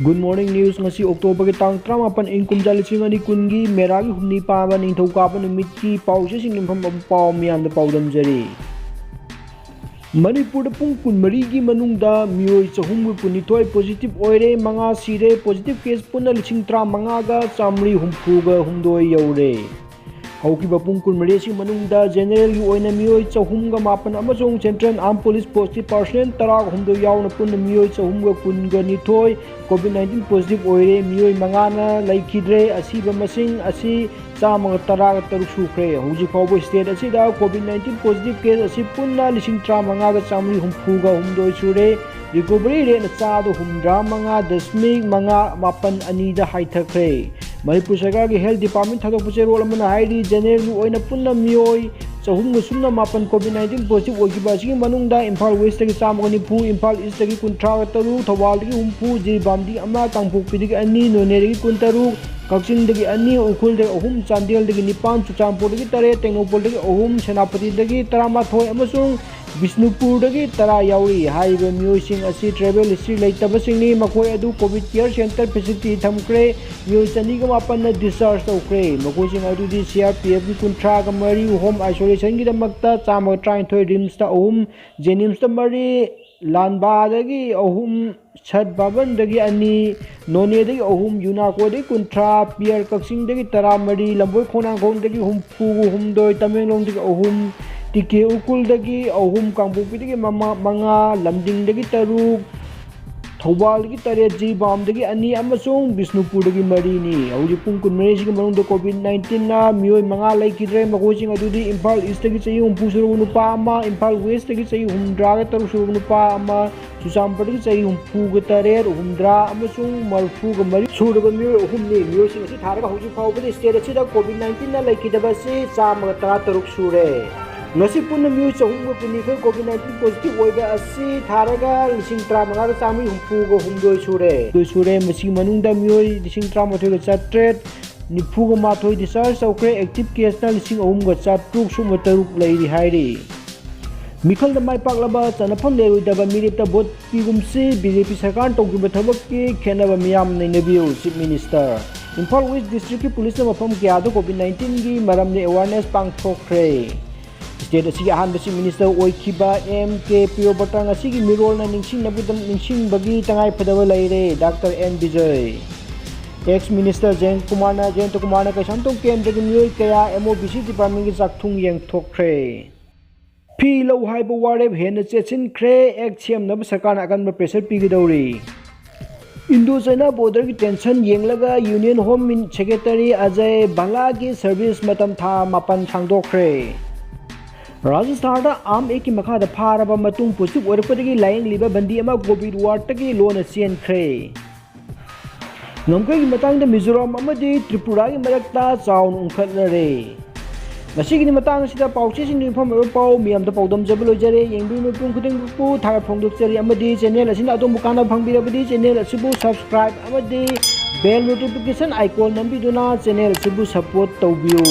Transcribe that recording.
Good morning news ngasi October ki tang 38 ing kumja lising ani kungi meragi humni paba ning thauka numit pause sing nimpham pau miyam da paudam jari Manipur da pung kun mari gi manungda mioi chahum punithoi positive oire manga sire positive case punna lising tra manga ga chamri humpu ga humdoi yaure Haukiba pung kun mari sing manungda general gi oina mioi chahum ga mapan amasong central armed police post ki personnel tara humdo yauna punna mioi chahum ga kun ga nithoi COVID-19 positive oire mioi mangana laikidre asiba masing asi chamang tara taruk sukre huji phawbo state asida COVID-19 positive case asi punna lising tra manga ga chamri humpu ga humdoi sure recovery rate na cha do humdra manga dasmik manga mapan ani da haithakre Manipur Sarkar ki Health Department thadok puche role amana hairi general gi oina punna mioi chahum ga sumna mapan COVID-19 positive ogiba sigi manungda Imphal West gi chamang ni phu Imphal East gi kuntra taru Thawal gi humpu Jiribam di ama Kangpokpi gi ani None gi kuntaru Kakching dagi ani Ukhul dagi ahum Chandel dagi nipan Chuchampur dagi tare Tengnopol dagi ahum Senapati dagi taramathoy amasung Bisnupur dagi tara yauri haiba mioi sing asi travel history leitaba singni makoi adu covid care center facility thamkre mioi chani ga mapan na discharge tawkre makoi sing adu di CRPF gi kuntra ga mari home isolation gi damakta chama train thoi rims ta ahum jenims ta mari lanba dagi ahum chat baban dagi ani none dagi ahum yunako dagi kuntra pier kakching dagi tara mari lamboi khonang khong dagi humpu humdoi tamenglong dagi ahum Tike ukul dagi ahum Kangpokpi dagi manga lamding dagi taruk Thawal dagi tare Jiribam dagi ani amasung Bisnupur dagi mari ni hauji pung kun mari sigi manung da COVID-19 na mioi manga laikidre makoi sing adudi Imphal East dagi chayi humpu suru nupa ama Imphal West dagi chayi humdra ga taruk suru nupa ama Chuchampur dagi chayi humpu ga tare humdra amasung marfu ga mari suru ga mioi ahum ni mioi sing asi tharaga hauji phawbadi state asida COVID-19 na laikidaba si chama ga taruk sure Nasi punna mioi chahum ga punikhoi COVID-19 positive oiba asi tharaga lising tra manga ga chami humpu ga humdoi sure masi manungda mioi lising tra mathoi ga chatret nifu ga mathoi discharge tawkre active case na lising ahum ga chatruk suma taruk leiri hairi Mikhal da mai paklaba chanafam leroidaba miripta vote pigumsi BJP sarkar tawgiba thabak ki khenaba miyam nainabiu chief minister Imphal West district ki police na mafam kya do COVID-19 gi maramne awareness pangthokre State asigi ahan basi minister oikiba MK Pio Batang asigi mirol na ningsing bagi tangai padaba laire Dr. N Vijay ex-minister Jayant Kumar na kaisantong kendra gi mioi kaya MOBC department gi jakthung yeng thokre Phi lo haiba warep hena chetsin kre ek chem na sarkar na akan pressure pigidori Indo-China border ki tension yenglaga Union Home Secretary Ajay Bala ki service matam tha mapan thangdokre Rajasthan da am ek ki makha da pharaba matung positive oirpadagi laying liba bandi ama covid ward tagi lona chen khre ngamkai ki matang da Mizoram amadi Tripura ki marakta chaun ungkhatlare ngasi ki matang sida pauche sing inform pau miam da paudam jablo jare yengbi no pung khuding pu thar phongduk chari amadi channel asina adom bukana bhangbirabadi channel asibu subscribe amadi bell notification icon nambi duna channel asibu support tawbiu